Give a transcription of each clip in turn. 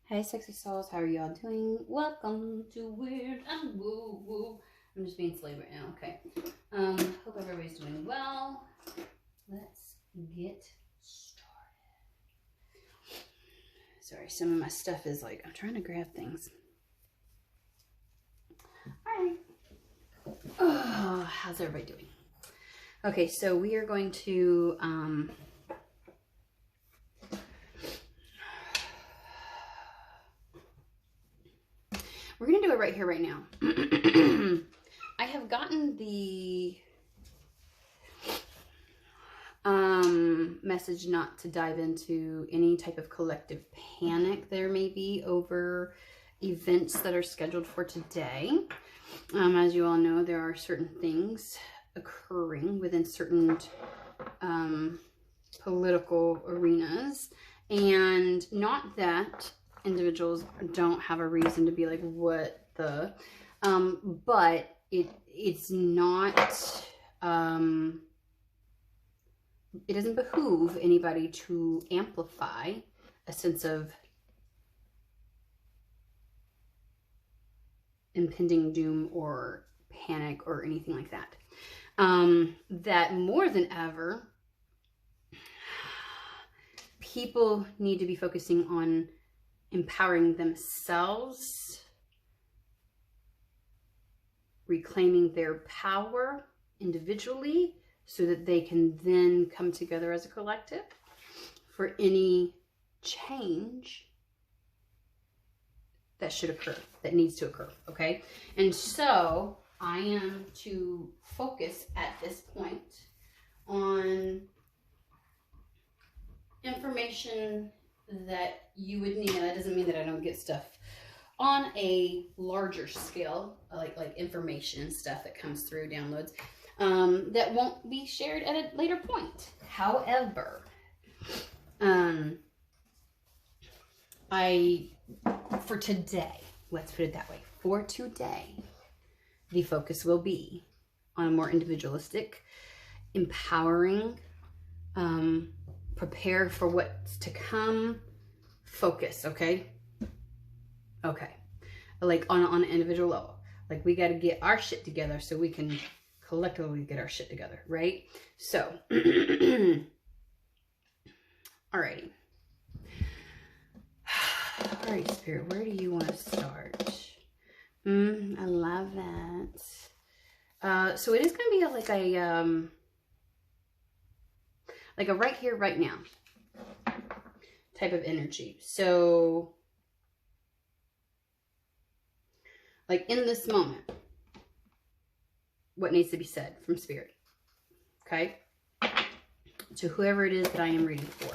Hey sexy souls, how are y'all doing? Welcome to Weird and Woo Woo. I'm just being silly right now, okay. Hope everybody's doing well. Let's get started. Sorry, some of my stuff is like, I'm trying to grab things. Alright. Oh, how's everybody doing? Okay, so we are going to we're going to do it right here, right now. I have gotten the message not to dive into any type of collective panic there may be over events that are scheduled for today. As you all know, there are certain things occurring within certain political arenas, and not that individuals don't have a reason to be like, what the, but it's not, it doesn't behoove anybody to amplify a sense of impending doom or panic or anything like that. That more than ever, people need to be focusing on empowering themselves, reclaiming their power individually so that they can then come together as a collective for any change that should occur, that needs to occur, okay? And so I am to focus at this point on information that you would need. That doesn't mean that I don't get stuff on a larger scale, like information and stuff that comes through, downloads, that won't be shared at a later point. However, for today, let's put it that way, for today, the focus will be on a more individualistic, empowering, prepare for what's to come, focus, okay? Okay. Like on an individual level. Like we got to get our shit together so we can collectively get our shit together, right? So, alrighty. Alright, Spirit, where do you want to start? I love that. So it is going to be like a right here, right now type of energy. So, like in this moment, what needs to be said from Spirit, okay? To whoever it is that I am reading for.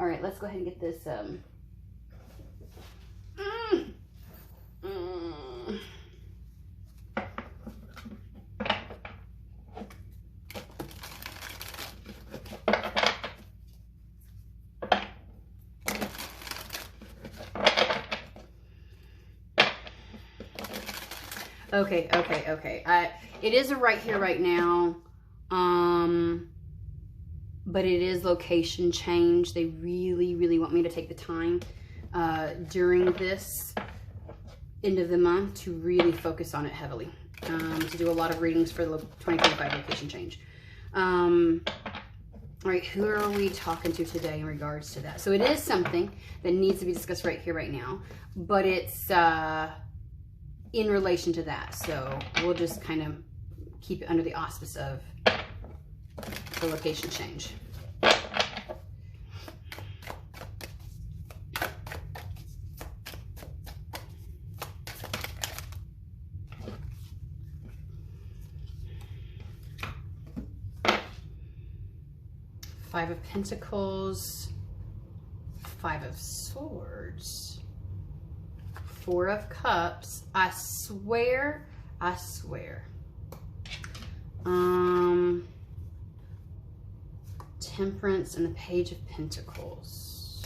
All right, let's go ahead and get this. Okay. It is a right here, right now. But it is location change. They really, really want me to take the time during this end of the month to really focus on it heavily. To do a lot of readings for the 2025 location change. All right, who are we talking to today in regards to that? So it is something that needs to be discussed right here, right now. But it's in relation to that. So we'll just kind of keep it under the auspice of the location change. Five of Pentacles, Five of Swords, Four of Cups. I swear. Temperance and the Page of Pentacles.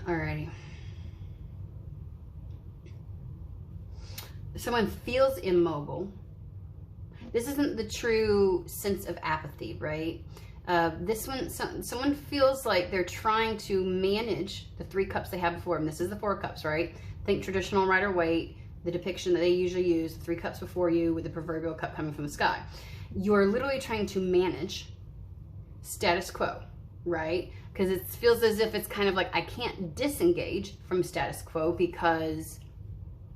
Alrighty. Someone feels immobile. This isn't the true sense of apathy, right? This one, someone feels like they're trying to manage the 3 cups they have before them. This is the 4 cups, right? Think traditional Rider-Waite, the depiction that they usually use, 3 cups before you with the proverbial cup coming from the sky. You're literally trying to manage status quo, right? Because it feels as if it's kind of like, I can't disengage from status quo because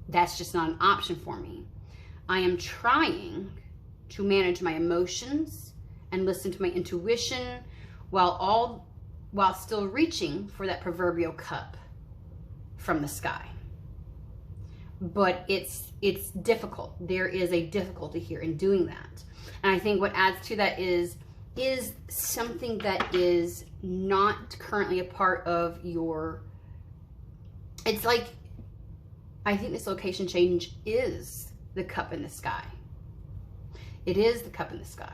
that's just not an option for me. I am trying to manage my emotions and listen to my intuition while still reaching for that proverbial cup from the sky. But it's difficult. There is a difficulty here in doing that. And I think what adds to that is something that is not currently a part of your, it's like, I think this location change is the cup in the sky. It is the cup in the sky.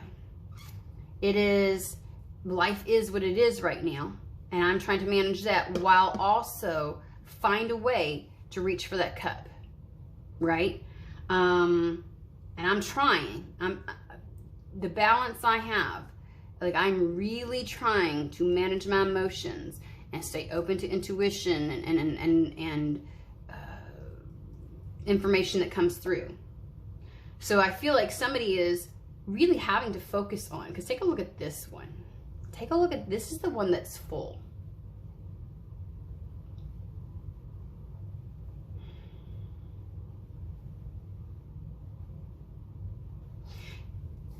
It is, life is what it is right now. And I'm trying to manage that while also find a way to reach for that cup. Right? And I'm trying. The balance I have, like I'm really trying to manage my emotions and stay open to intuition and information that comes through. So I feel like somebody is really having to focus on, because take a look at this one. Take a look at, this is the one that's full.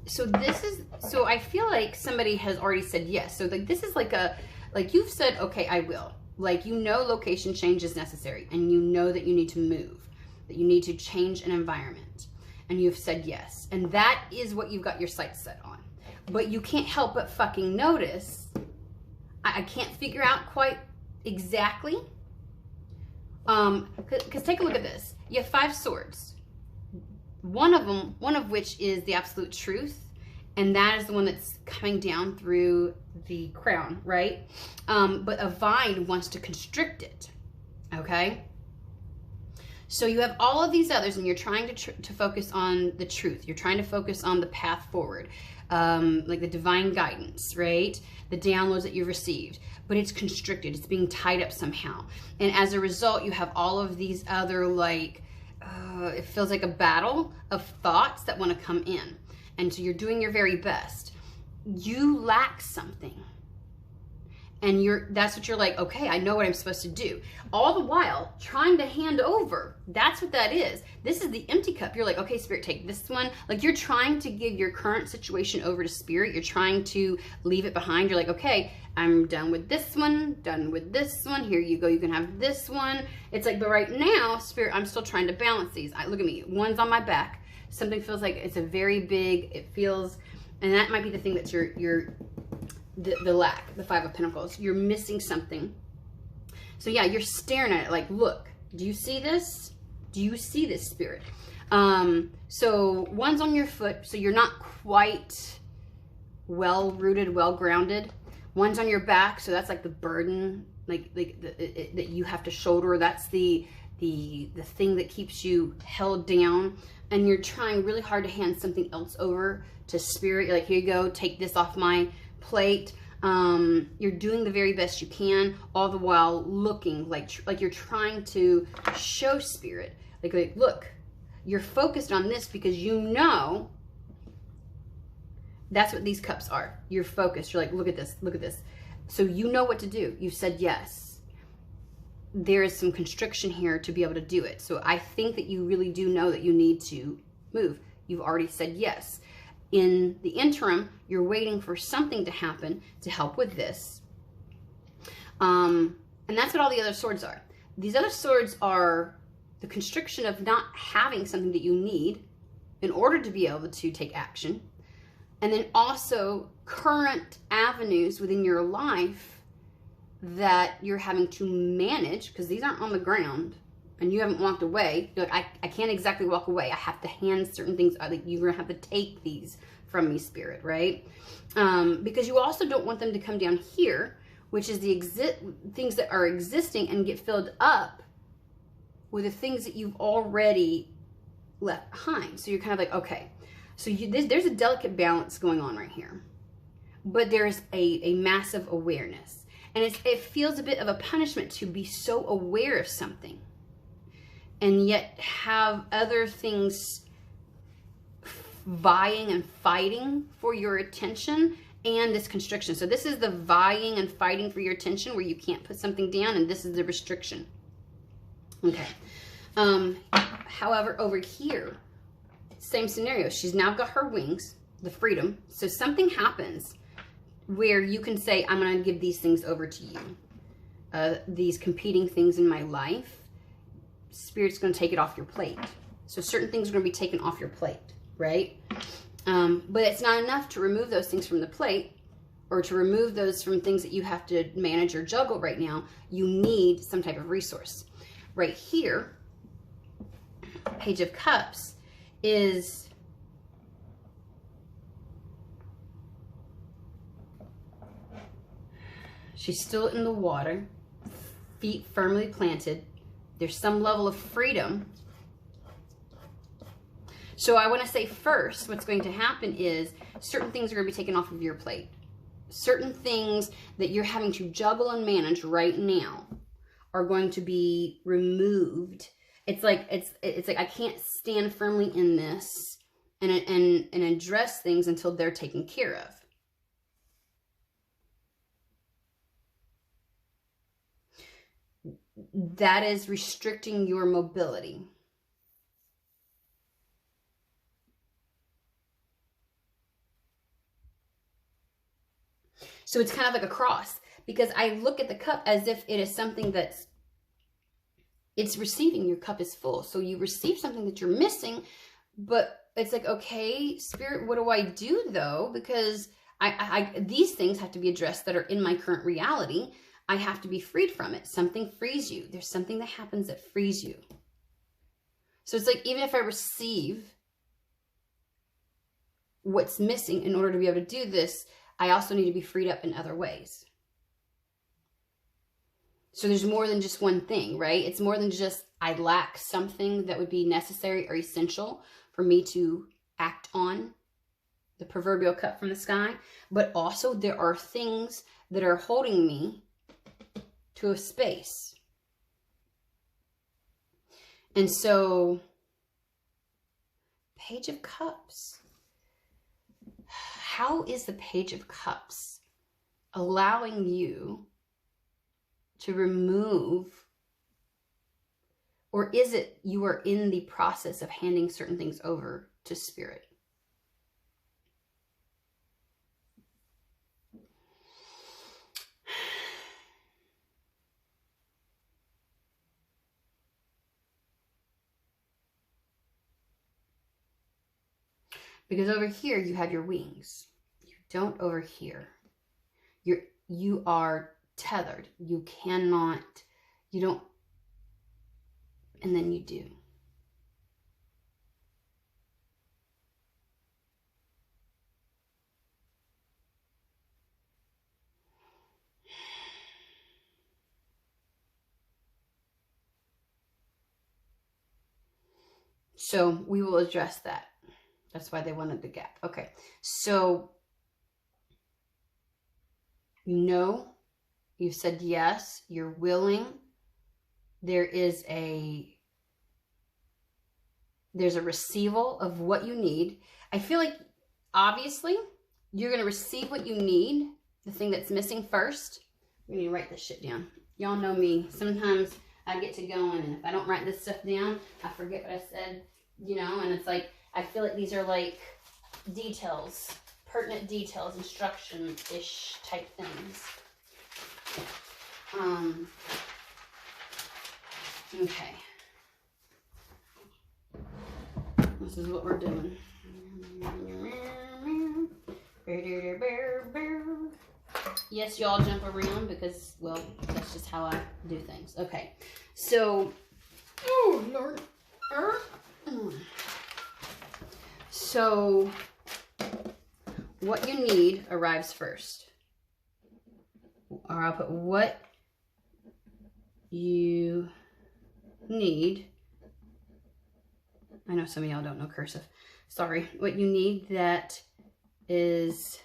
So this is, so I feel like somebody has already said yes. So like this is like a, like you've said, okay, I will. Like, you know, location change is necessary and you know that you need to move, that you need to change an environment, and you've said yes. And that is what you've got your sights set on. But you can't help but fucking notice, I can't figure out quite exactly. Because take a look at this. You have 5 swords. One of which is the absolute truth, and that is the one that's coming down through the crown, right? But a vine wants to constrict it, okay? So you have all of these others, and you're trying to focus on the truth. You're trying to focus on the path forward, like the divine guidance, right? The downloads that you've received, but it's constricted. It's being tied up somehow. And as a result, you have all of these other, like, it feels like a battle of thoughts that want to come in. And so you're doing your very best. You lack something. And that's what you're like, okay, I know what I'm supposed to do. All the while trying to hand over. That's what that is. This is the empty cup. You're like, okay, Spirit, take this one. Like, you're trying to give your current situation over to Spirit. You're trying to leave it behind. You're like, okay, I'm done with this one, done with this one. Here you go. You can have this one. It's like, but right now, Spirit, I'm still trying to balance these. Look at me. One's on my back. Something feels like it's a very big, it feels, and that might be the thing that's the lack, the 5 of Pentacles. You're missing something. So yeah, you're staring at it like, look, do you see this? Do you see this, Spirit? So one's on your foot, so you're not quite well-rooted, well-grounded. One's on your back, so that's like the burden, that you have to shoulder. That's the thing that keeps you held down. And you're trying really hard to hand something else over to Spirit. You're like, here you go, take this off my plate. You're doing the very best you can, all the while looking like you're trying to show Spirit, like look, you're focused on this because you know that's what these cups are. You're focused. You're like, look at this, look at this. So you know what to do. You said yes. There is some constriction here to be able to do it. So I think that you really do know that you need to move. You've already said yes. In the interim, you're waiting for something to happen to help with this. And that's what all the other swords are. These other swords are the constriction of not having something that you need in order to be able to take action, and then also current avenues within your life that you're having to manage, because these aren't on the ground and you haven't walked away. You're like, I can't exactly walk away. I have to hand certain things. You're going to have to take these from me, Spirit, right? Because you also don't want them to come down here, which is the things that are existing, and get filled up with the things that you've already left behind. So you're kind of like, okay, so there's a delicate balance going on right here, but there's a massive awareness, and it feels a bit of a punishment to be so aware of something and yet have other things vying and fighting for your attention, and this constriction. So this is the vying and fighting for your attention where you can't put something down, and this is the restriction. Okay. However, over here, same scenario. She's now got her wings, the freedom. So something happens where you can say, I'm going to give these things over to you. These competing things in my life, Spirit's going to take it off your plate. So certain things are going to be taken off your plate, right? But it's not enough to remove those things from the plate, or to remove those from things that you have to manage or juggle right now. You need some type of resource. Right here, Page of Cups is she's still in the water, feet firmly planted. There's some level of freedom. So I want to say first, what's going to happen is certain things are going to be taken off of your plate. Certain things that you're having to juggle and manage right now are going to be removed. It's like I can't stand firmly in this and address things until they're taken care of. That is restricting your mobility. So it's kind of like a cross, because I look at the cup as if it is something it's receiving. Your cup is full. So you receive something that you're missing, but it's like, okay, Spirit, what do I do though? Because these things have to be addressed that are in my current reality. I have to be freed from it. Something frees you. There's something that happens that frees you. So it's like, even if I receive what's missing in order to be able to do this, I also need to be freed up in other ways. So there's more than just one thing, right? It's more than just I lack something that would be necessary or essential for me to act on the proverbial cut from the sky, but also there are things that are holding me to a space. And so, Page of Cups. How is the Page of Cups allowing you to remove, or is it you are in the process of handing certain things over to Spirit? Because over here you have your wings. You don't over here. You are tethered. You cannot, you don't, and then you do. So we will address that. That's why they wanted the gap. Okay, so you know, you've said yes, you're willing. There's a receival of what you need. I feel like, obviously, you're going to receive what you need, the thing that's missing first. We need to write this shit down. Y'all know me. Sometimes I get to going, and if I don't write this stuff down, I forget what I said, you know, and it's like, I feel like these are like details, pertinent details, instruction-ish type things. Okay. This is what we're doing. Yes, y'all jump around because, well, that's just how I do things. Okay, so, oh, Lord. So, what you need arrives first. Or I'll put what you need. I know some of y'all don't know cursive. Sorry. What you need that is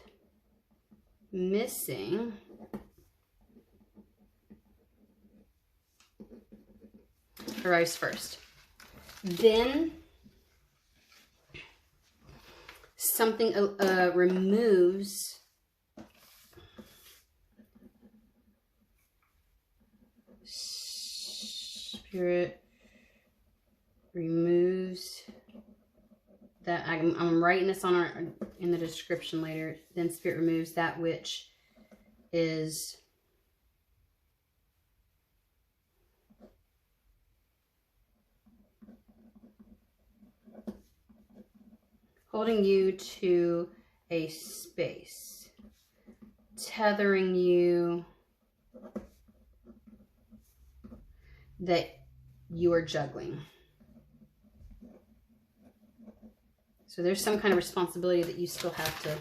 missing arrives first. Then something removes Spirit removes that. I'm writing this on in the description later. Then Spirit removes that which is holding you to a space, tethering you that you are juggling. So there's some kind of responsibility that you still have to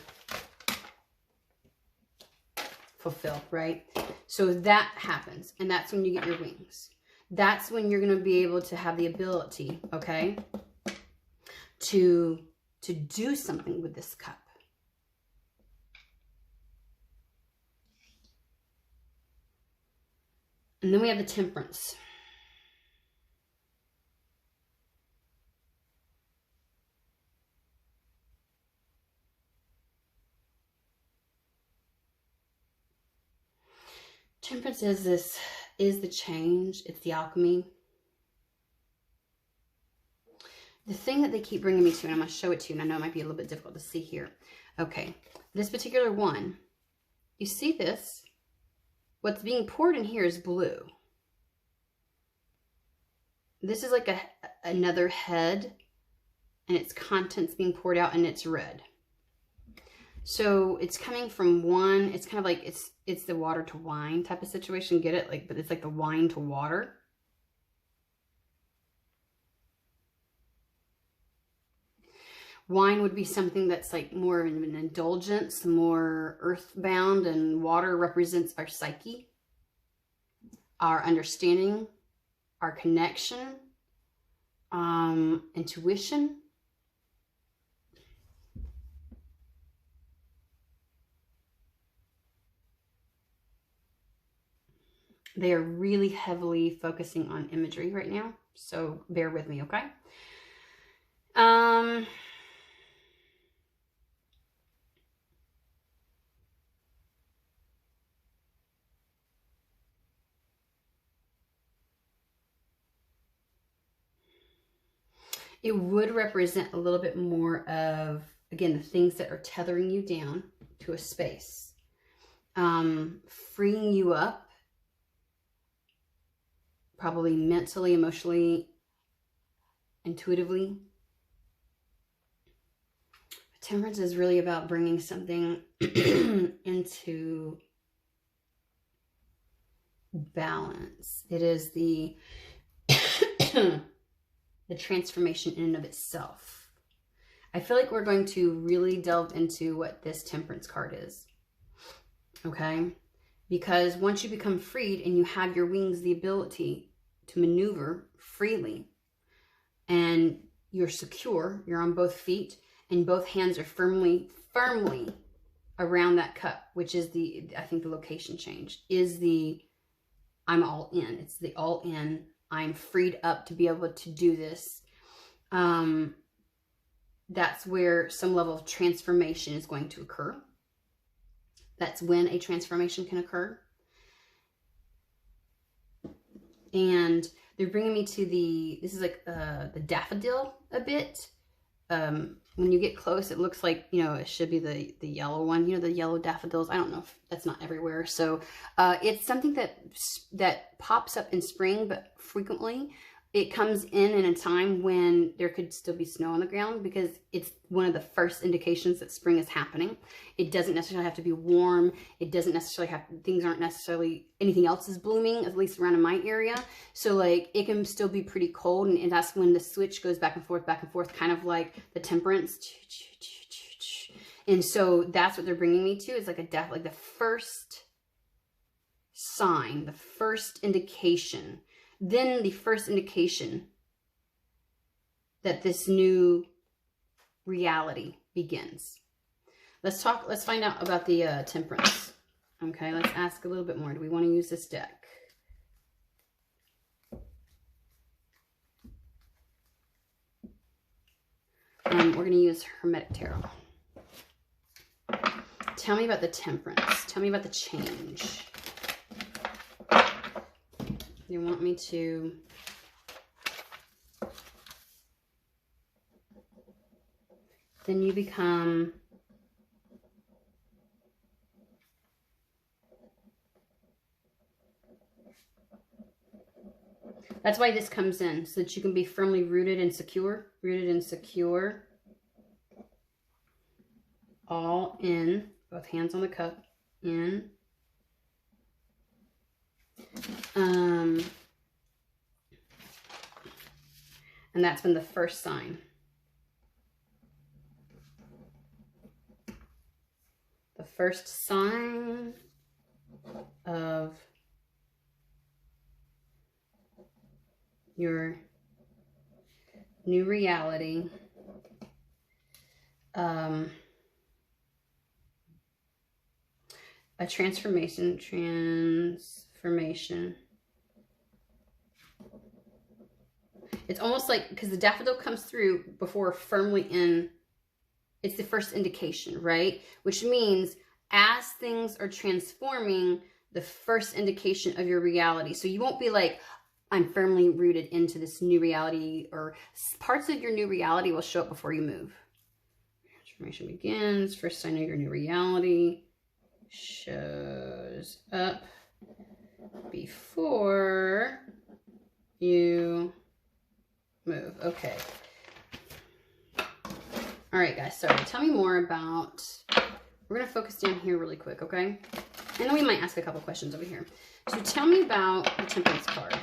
fulfill, right? So that happens, and that's when you get your wings. That's when you're going to be able to have the ability, okay, to do something with this cup. And then we have the Temperance. Temperance is the change. It's the alchemy. The thing that they keep bringing me to, and I'm going to show it to you, and I know it might be a little bit difficult to see here. Okay, this particular one, you see this? What's being poured in here is blue. This is like another head, and its contents being poured out, and it's red. So it's coming from one, it's kind of like, it's the water to wine type of situation, get it? Like, but it's like the wine to water. Wine would be something that's like more of an indulgence, more earthbound, and water represents our psyche, our understanding, our connection, intuition. They are really heavily focusing on imagery right now, so bear with me, okay? It would represent a little bit more of, again, the things that are tethering you down to a space, freeing you up, probably mentally, emotionally, intuitively. Temperance is really about bringing something into balance. It is the the transformation in and of itself. I feel like we're going to really delve into what this Temperance card is. Okay? Because once you become freed and you have your wings, the ability to maneuver freely, and you're secure, you're on both feet, and both hands are firmly around that cup, which is I think the location change, is I'm all in. It's the all in. I'm freed up to be able to do this. That's where some level of transformation is going to occur. That's when a transformation can occur. And they're bringing me to this is like the daffodil a bit. When you get close, it looks like, you know, it should be the yellow one, you know, the yellow daffodils. I don't know if that's not everywhere. So it's something that pops up in spring, but frequently it comes in a time when there could still be snow on the ground, because it's one of the first indications that spring is happening. It doesn't necessarily have to be warm. It doesn't necessarily have, things aren't necessarily, anything else is blooming, at least around in my area. So like it can still be pretty cold, and that's when the switch goes back and forth, kind of like the temperance. And so that's what they're bringing me to, is like a death, like the first sign, the first indication. Then the first indication that this new reality begins. Let's find out about the temperance. Okay, let's ask a little bit more. Do we want to use this deck? We're going to use Hermetic Tarot. Tell me about the temperance. Tell me about the change. They want me to then you become that's why this comes in, so that you can be firmly rooted and secure, all in, both hands on the cup, in. And that's been the first sign. The first sign of your new reality. A transformation. It's almost like, because the daffodil comes through before firmly in, it's the first indication, right? Which means as things are transforming, the first indication of your reality. So you won't be like, I'm firmly rooted into this new reality, or parts of your new reality will show up before you move. Transformation begins. First sign of your new reality shows up before you move. Okay. All right, guys. So tell me more about, we're going to focus down here really quick, okay? And then we might ask a couple questions over here. So tell me about the Temperance card.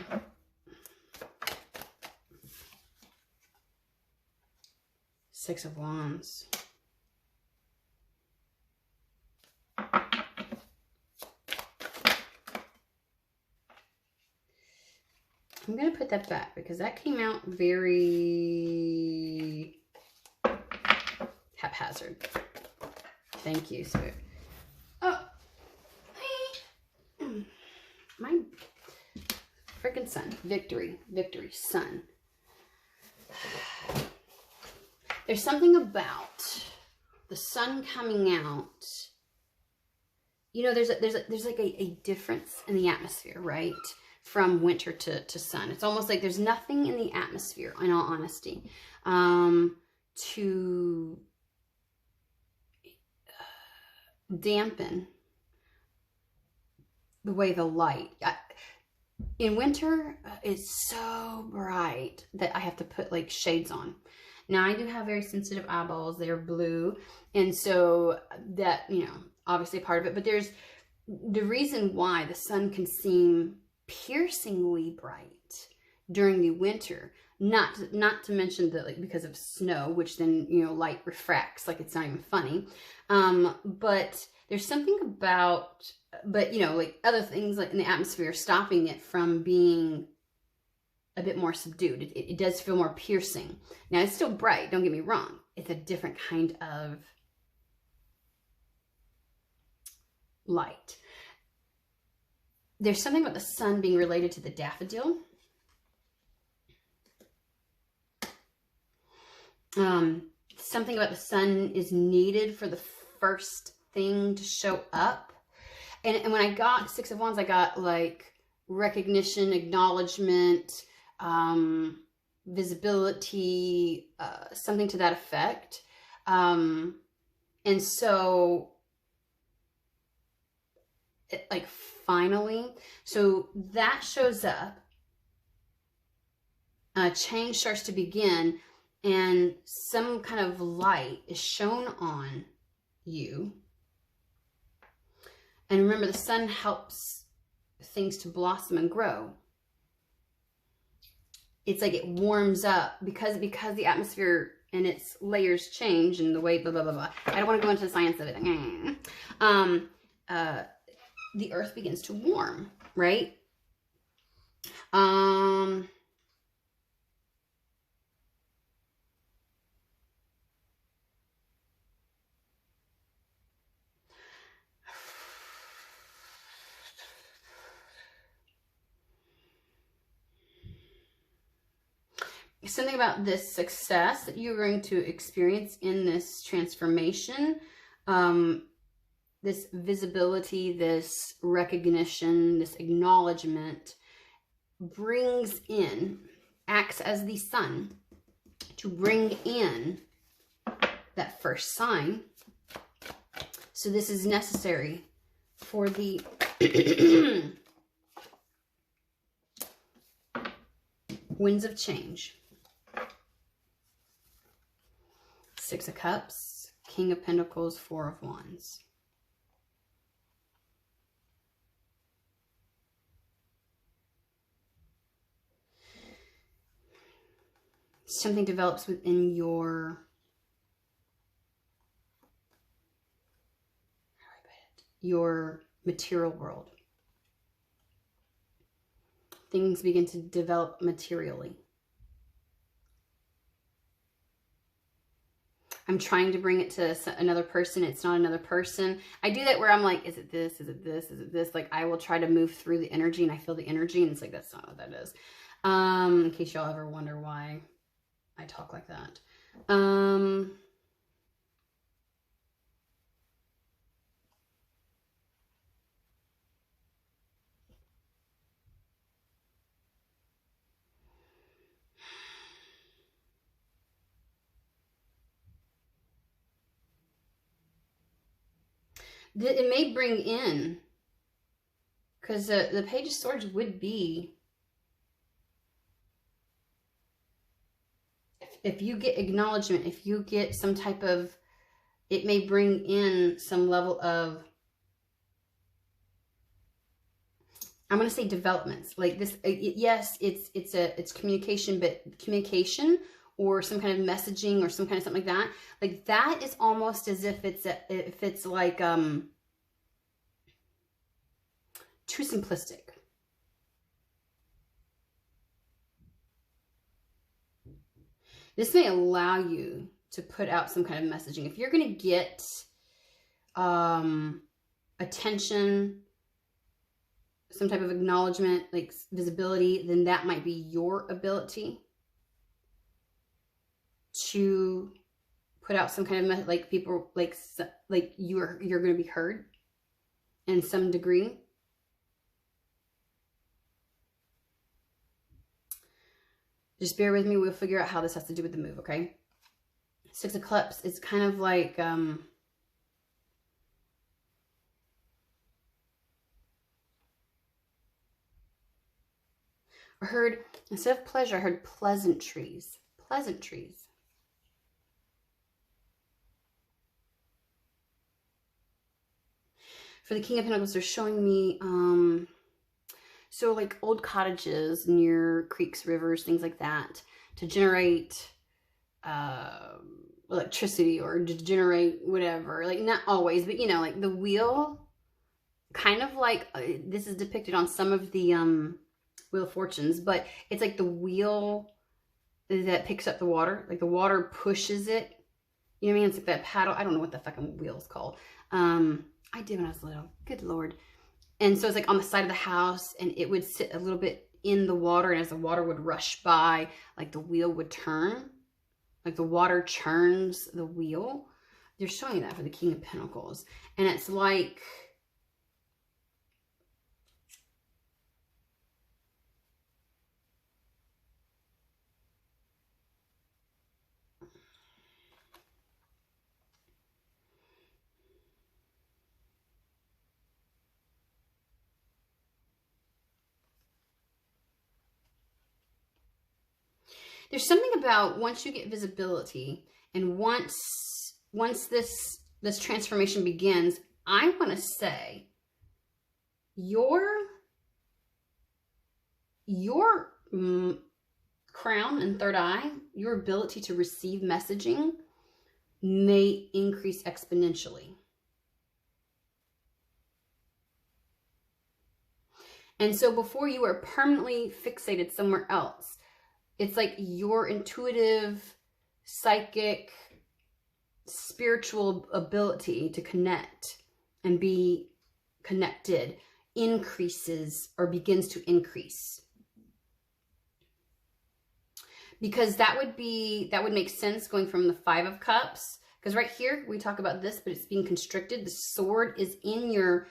Six of Wands. I'm going to put that back because that came out very haphazard. Thank you, sir. Oh, my freaking sun. Victory, victory, sun. There's something about the sun coming out. You know, there's like a difference in the atmosphere, right? From winter to sun. It's almost like there's nothing in the atmosphere, in all honesty, to dampen the way the light. In winter, it's so bright that I have to put like shades on. Now, I do have very sensitive eyeballs. They're blue. And so that, you know, obviously part of it. But there's the reason why the sun can seem piercingly bright during the winter. Not to mention that, like, because of snow, which then, you know, light refracts. Like, it's not even funny. But there's something about, but, you know, like other things like in the atmosphere stopping it from being a bit more subdued. It does feel more piercing. Now, it's still bright, don't get me wrong. It's a different kind of light. There's something about the sun being related to the daffodil. Something about the sun is needed for the first thing to show up. And when I got Six of Wands, I got like recognition, acknowledgement, visibility, something to that effect. And so, like, finally, so that shows up. change starts to begin, and some kind of light is shown on you. And remember, the sun helps things to blossom and grow. It's like it warms up because the atmosphere and its layers change and the way blah, blah, blah, blah. I don't want to go into the science of it. The earth begins to warm, right? Something about this success that you're going to experience in this transformation, this visibility, this recognition, this acknowledgement brings in, acts as the sun to bring in that first sign. So this is necessary for the winds of change. Six of Cups, King of Pentacles, Four of Wands. Something develops within your, your material world. Things begin to develop materially. I'm trying to bring it to another person. It's not another person. I do that where I'm like, is it this? Is it this? Is it this? Like, I will try to move through the energy, and I feel the energy, and it's like, that's not what that is. In case y'all ever wonder why I talk like that. It may bring in, because the Page of Swords would be, if you get acknowledgement, if you get some type of, it may bring in some level of, I'm going to say developments. Like this, yes, it's communication, but communication or some kind of messaging or some kind of something like that. Like that is almost as if it's like too simplistic. This may allow you to put out some kind of messaging. If you're going to get attention, some type of acknowledgement, like visibility, then that might be your ability to put out some kind of like people, like you're going to be heard in some degree. Just bear with me. We'll figure out how this has to do with the move, okay? Six of Cups, it's kind of like, I heard, instead of pleasure, I heard pleasantries. Pleasantries. For the King of Pentacles, they're showing me, so like old cottages near creeks, rivers, things like that, to generate electricity or to generate whatever. Like not always, but you know, like the wheel, kind of like, this is depicted on some of the Wheel of Fortunes, but it's like the wheel that picks up the water. Like the water pushes it. You know what I mean? It's like that paddle. I don't know what the fucking wheel is called. I did when I was little. Good Lord. And so it's like on the side of the house, and it would sit a little bit in the water, and as the water would rush by, like the wheel would turn. Like the water churns the wheel. They're showing that for the King of Pentacles. And it's like, there's something about once you get visibility and once this transformation begins, I want to say your crown and third eye, your ability to receive messaging may increase exponentially. And so before you are permanently fixated somewhere else, it's like your intuitive, psychic, spiritual ability to connect and be connected increases or begins to increase. Because that would make sense going from the 5 of Cups. Because right here, we talk about this, but it's being constricted. The sword is in your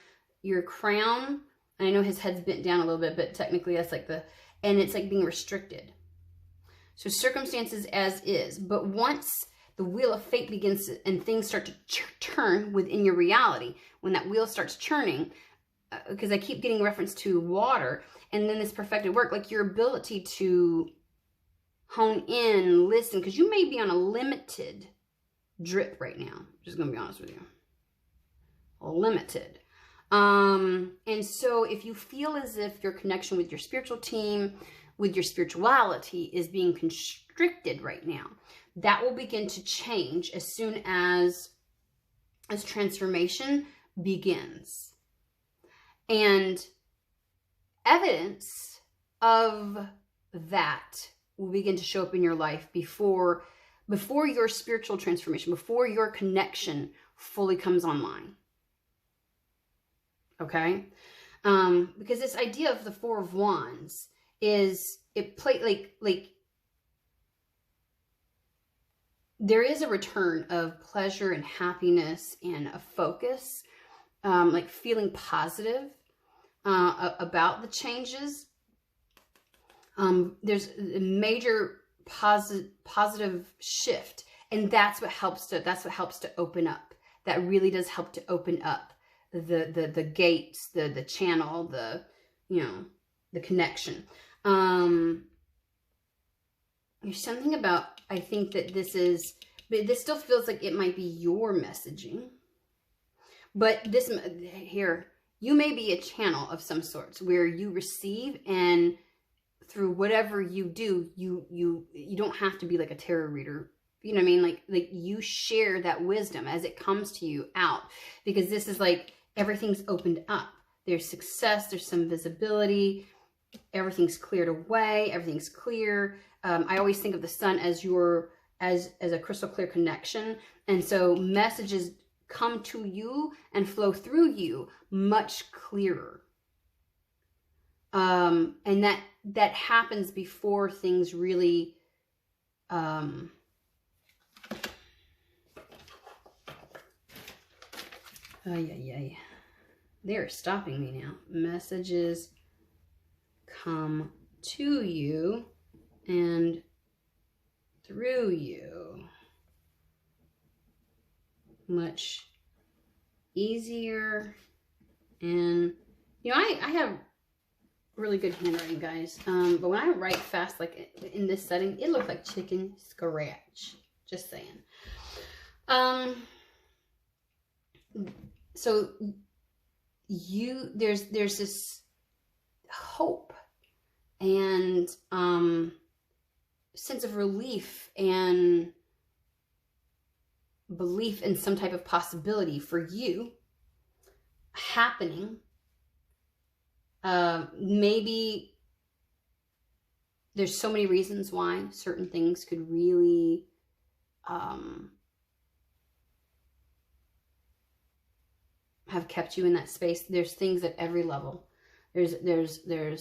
crown. And I know his head's bent down a little bit, but technically that's like and it's like being restricted. So circumstances as is. But once the wheel of fate begins and things start to turn within your reality, when that wheel starts churning, because I keep getting reference to water, and then this perfected work, like your ability to hone in, listen, because you may be on a limited drip right now. I'm just going to be honest with you. Limited. And so if you feel as if your connection with your spiritual team, with your spirituality is being constricted right now, that will begin to change as soon as transformation begins. And evidence of that will begin to show up in your life before your spiritual transformation, before your connection fully comes online. Okay? Because this idea of the 4 of Wands is, like there is a return of pleasure and happiness and a focus, like feeling positive about the changes. There's a major positive shift, and that's what helps to open up. That really does help to open up the gates, the channel, the connection. There's something about, I think that this still feels like it might be your messaging, but this here, you may be a channel of some sorts where you receive, and through whatever you do, you don't have to be like a tarot reader. You know what I mean? Like you share that wisdom as it comes to you out, because this is like everything's opened up. There's success. There's some visibility. Everything's cleared away. Everything's clear. I always think of the sun as a crystal clear connection. And so messages come to you and flow through you much clearer. And that happens before things really, they're stopping me now. Messages come to you and through you much easier. And I have really good handwriting, guys, but when I write fast, like in this setting, it looks like chicken scratch. Just saying. So there's this hope and sense of relief and belief in some type of possibility for you happening. Maybe there's so many reasons why certain things could really have kept you in that space. There's things at every level. There's meta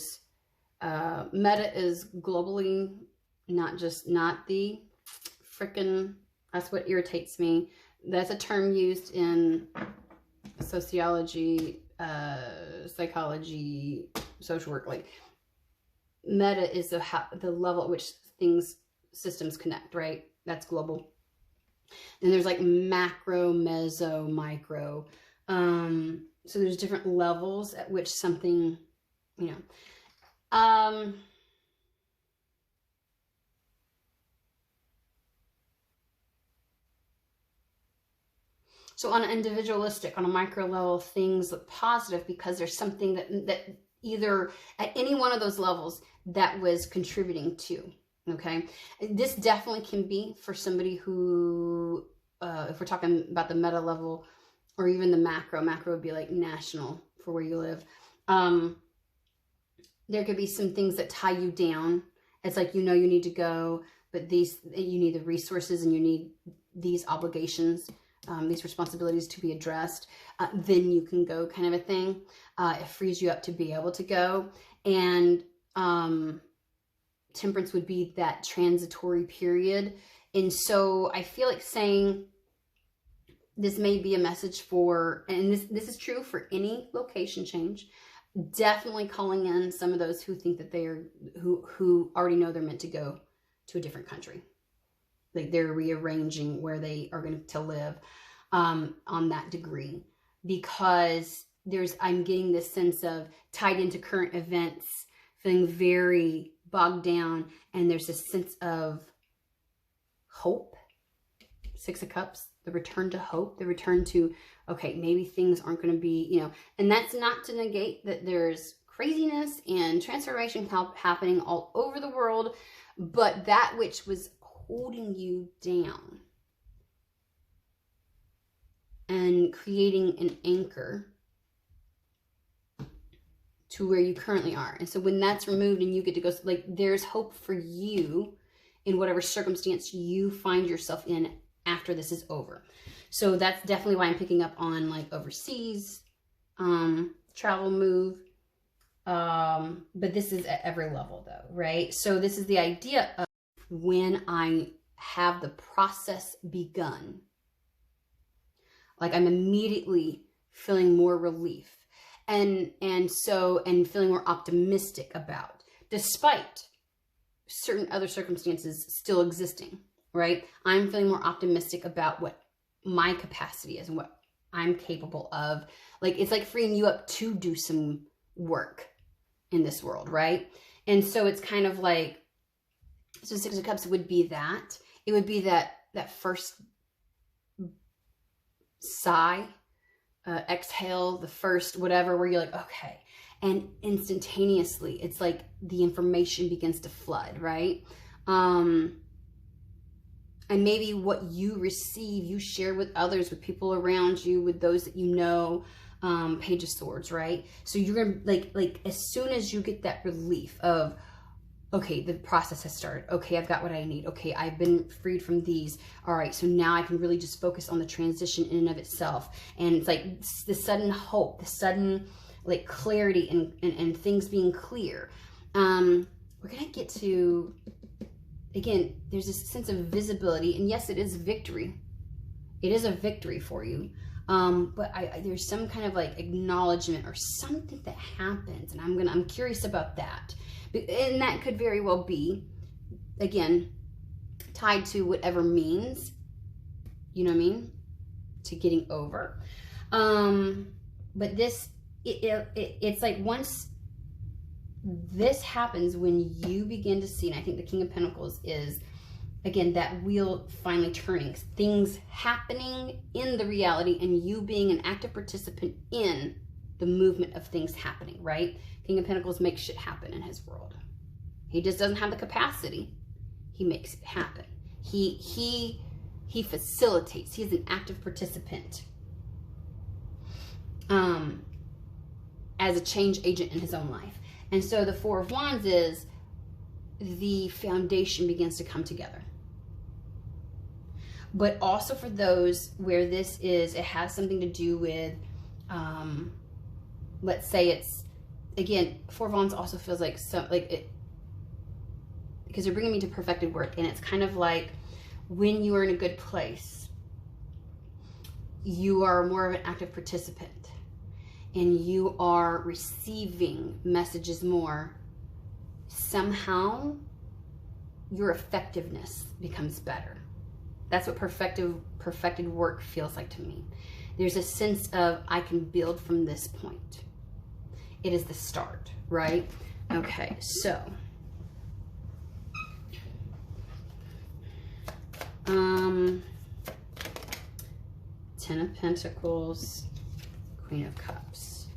is globally, not the frickin', that's what irritates me. That's a term used in sociology, psychology, social work. Like meta is the level at which systems connect, right? That's global. And there's like macro, meso, micro. So there's different levels at which something, So on an individualistic, on a micro level, things look positive because there's something that either at any one of those levels that was contributing to, okay? This definitely can be for somebody who, if we're talking about the meta level or even the macro would be like national for where you live. There could be some things that tie you down. It's like, you know, you need to go, but you need the resources and you need these obligations, these responsibilities to be addressed. Then you can go, kind of a thing. It frees you up to be able to go. And temperance would be that transitory period. And so I feel like saying this may be a message for, and this is true for any location change, definitely calling in some of those who think that they are, who already know they're meant to go to a different country. Like they're rearranging where they are going to live on that degree, because I'm getting this sense of tied into current events, feeling very bogged down, and there's this sense of hope. Six of Cups, the return to hope, the return to, okay, maybe things aren't going to be, you know, and that's not to negate that there's craziness and transformation happening all over the world, but that which was holding you down and creating an anchor to where you currently are. And so when that's removed and you get to go, like, there's hope for you in whatever circumstance you find yourself in after this is over. So that's definitely why I'm picking up on like overseas, travel move. But this is at every level though, right? So this is the idea of when I have the process begun, like I'm immediately feeling more relief and feeling more optimistic about, despite certain other circumstances still existing, right? I'm feeling more optimistic about what my capacity is and what I'm capable of. Like, it's like freeing you up to do some work in this world, right? And so it's kind of like, so Six of Cups would be that. It would be that first sigh, exhale, the first whatever, where you're like, okay. And instantaneously, it's like the information begins to flood, right? And maybe what you receive, you share with others, with people around you, with those that you know. Page of Swords, right? So you're gonna like as soon as you get that relief of, okay, the process has started. Okay, I've got what I need. Okay, I've been freed from these. All right, so now I can really just focus on the transition in and of itself. And it's like the sudden hope, the sudden like clarity and things being clear. We're gonna get to, again, there's this sense of visibility, and yes, it is victory. It is a victory for you. But there's some kind of like acknowledgement or something that happens, and I'm curious about that. And that could very well be, again, tied to whatever means, you know what I mean, to getting over. But this, it's like once this happens, when you begin to see, and I think the King of Pentacles is, again, that wheel finally turning, things happening in the reality, and you being an active participant in the movement of things happening, right? King of Pentacles makes shit happen in his world. He just doesn't have the capacity. He makes it happen. He facilitates. He's an active participant as a change agent in his own life. And so the Four of Wands is the foundation begins to come together. But also for those where this is, it has something to do with, let's say it's, again, Four of Wands also feels like because they're bringing me to perfected work, and it's kind of like when you are in a good place, you are more of an active participant, and you are receiving messages more. Somehow, your effectiveness becomes better. That's what perfected work feels like to me. There's a sense of, I can build from this point. It is the start, right? Okay, so. Ten of Pentacles, Queen of Cups.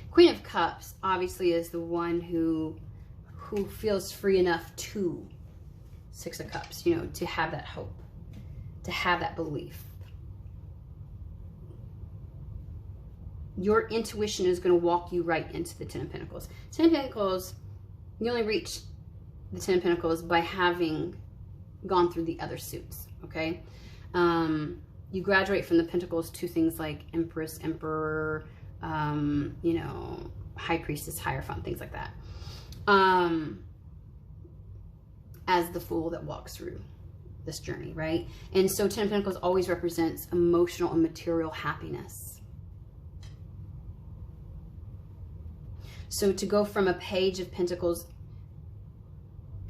Queen of Cups obviously is the one who feels free enough to Six of Cups, you know, to have that hope, to have that belief. Your intuition is going to walk you right into the Ten of Pentacles. Ten of Pentacles, you only reach the Ten of Pentacles by having gone through the other suits, okay? You graduate from the Pentacles to things like Empress, Emperor, you know, High Priestess, Hierophant, things like that. As the Fool that walks through this journey, right? And so Ten of Pentacles always represents emotional and material happiness. So to go from a Page of Pentacles,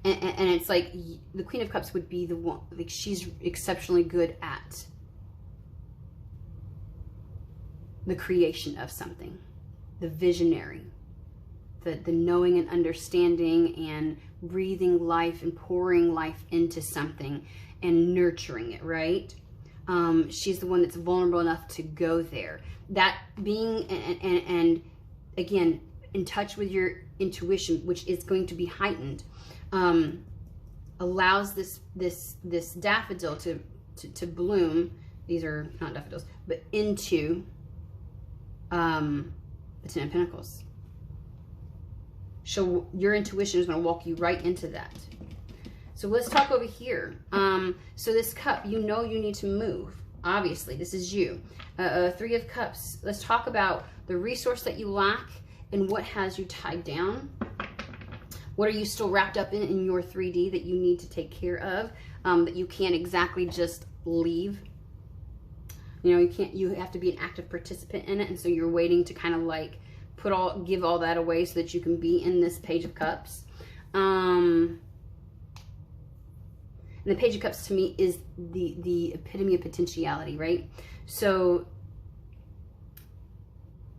and it's like the Queen of Cups would be the one, like she's exceptionally good at the creation of something, the visionary, the knowing and understanding and breathing life and pouring life into something and nurturing it, right? She's the one that's vulnerable enough to go there. That being, and again, in touch with your intuition, which is going to be heightened, allows this daffodil to bloom. These are not daffodils, but into the Ten of Pentacles. So your intuition is going to walk you right into that. So let's talk over here. So this cup, you know you need to move. Obviously, this is you. Three of Cups. Let's talk about the resource that you lack and what has you tied down. What are you still wrapped up in your 3D that you need to take care of, that you can't exactly just leave? You know, you have to be an active participant in it, and so you're waiting to kind of like give all that away so that you can be in this Page of Cups. And the Page of Cups to me is the epitome of potentiality, right? So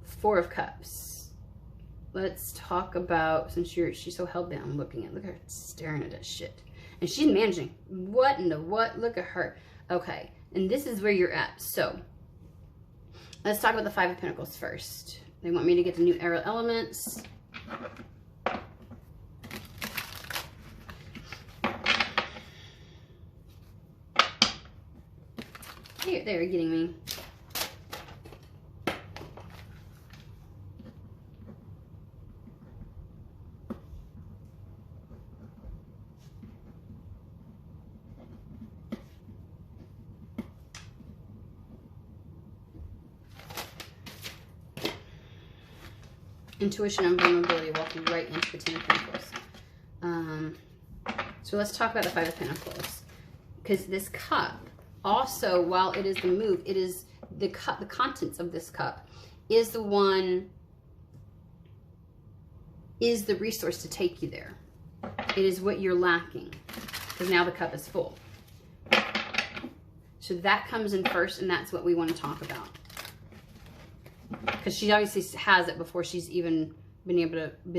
Four of Cups. Let's talk about, since she's so hell-bent, look at her staring at that shit. And she's managing. What in the what? Look at her. Okay, and this is where you're at. So let's talk about the Five of Pentacles first. They want me to get the new arrow elements. They're getting me. Intuition and vulnerability walking right into the Ten of Pentacles. So let's talk about the Five of Pentacles. Because this cup, also, while it is the move, it is the cup, the contents of this cup is the one, is the resource to take you there. It is what you're lacking. Because now the cup is full. So that comes in first, and that's what we want to talk about. Because she obviously has it before she's even been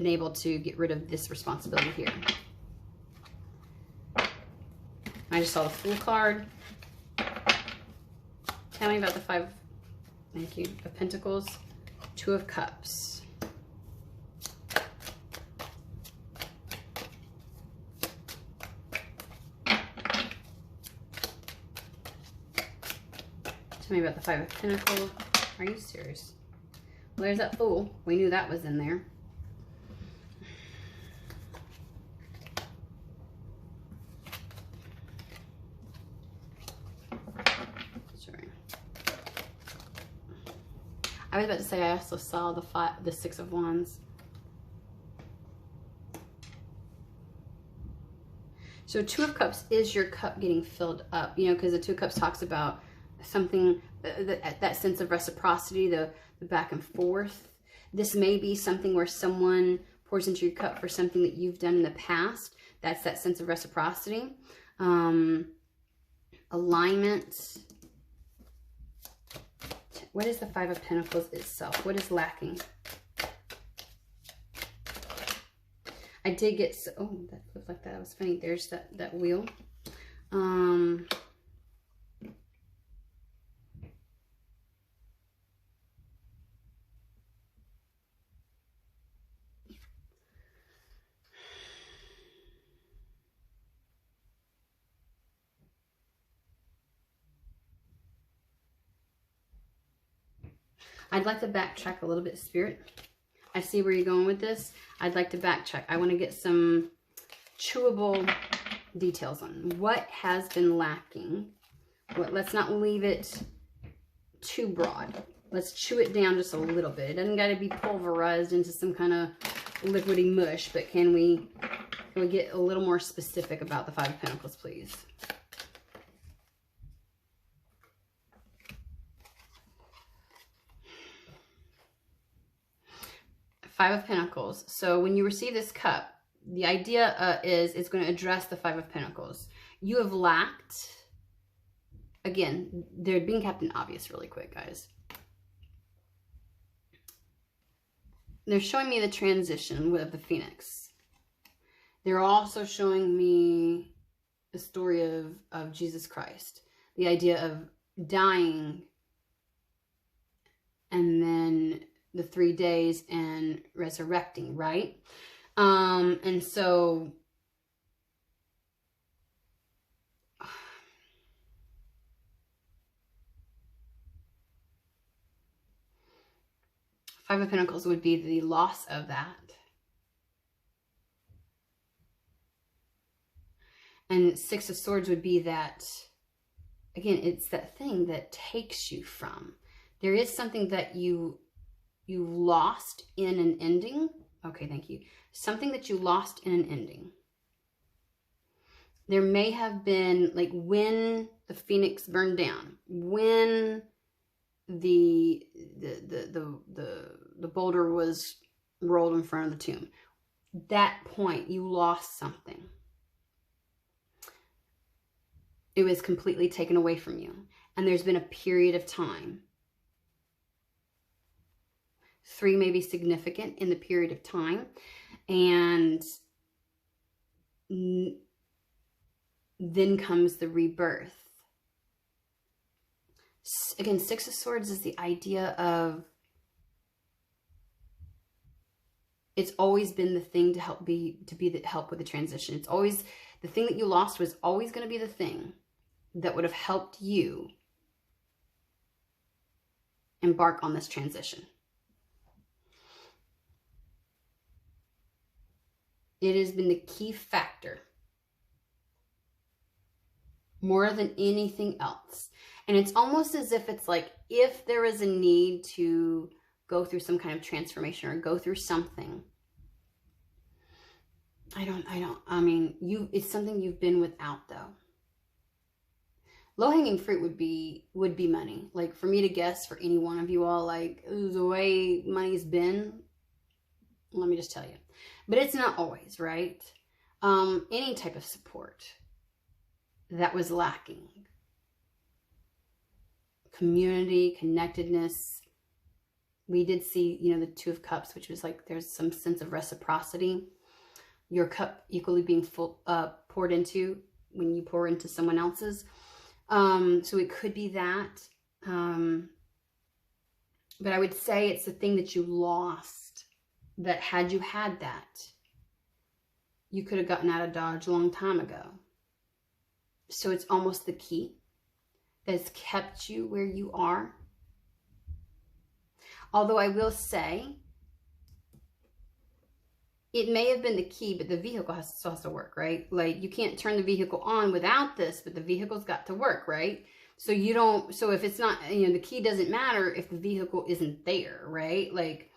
able to get rid of this responsibility here. I just saw the Fool card. Tell me about the Five, thank you, of Pentacles, Two of Cups. Tell me about the Five of Pentacles. Are you serious? Well, there's that Fool. We knew that was in there. Sorry. I was about to say I also saw the Six of Wands. So Two of Cups is your cup getting filled up, you know, because the Two of Cups talks about something, that sense of reciprocity, the back and forth. This may be something where someone pours into your cup for something that you've done in the past. That's that sense of reciprocity. alignment. What is the Five of Pentacles itself? What is lacking? I did get, oh, that flipped like that. That was funny. There's that wheel. I'd like to backtrack a little bit, Spirit. I see where you're going with this. I'd like to backtrack. I want to get some chewable details on what has been lacking. Well, let's not leave it too broad. Let's chew it down just a little bit. It doesn't got to be pulverized into some kind of liquidy mush, but can we get a little more specific about the Five of Pentacles, please? Five of Pentacles. So when you receive this cup, the idea is it's going to address the Five of Pentacles. You have lacked, again, they're being Captain Obvious really quick, guys. They're showing me the transition of the Phoenix. They're also showing me the story of Jesus Christ. The idea of dying and then the 3 days and resurrecting, right? And so Five of Pentacles would be the loss of that. And Six of Swords would be that, again, it's that thing that takes you from. There is something that you lost in an ending. Okay, thank you. Something that you lost in an ending. There may have been, like, when the Phoenix burned down, when the boulder was rolled in front of the tomb. That point, you lost something. It was completely taken away from you. And there's been a period of time. 3 may be significant in the period of time. And then comes the rebirth. Again, Six of Swords is the idea of, it's always been the thing to help help with the transition. It's always the thing that you lost was always going to be the thing that would have helped you embark on this transition. It has been the key factor more than anything else. And it's almost as if it's like, if there is a need to go through some kind of transformation or go through something, I mean, it's something you've been without, though. Low-hanging fruit would be money. Like, for me to guess for any one of you all, like, the way money's been, let me just tell you. But it's not always, right? Any type of support that was lacking. Community, connectedness. We did see, the Two of Cups, which was like, there's some sense of reciprocity. Your cup equally being poured into when you pour into someone else's. So it could be that. But I would say it's the thing that you lost, that had you had that, you could have gotten out of Dodge a long time ago. So it's almost the key that's kept you where you are. Although I will say, it may have been the key, but the vehicle still has to work, right? Like, you can't turn the vehicle on without this, but the vehicle's got to work, right? So if it's not, the key doesn't matter if the vehicle isn't there, right? Like,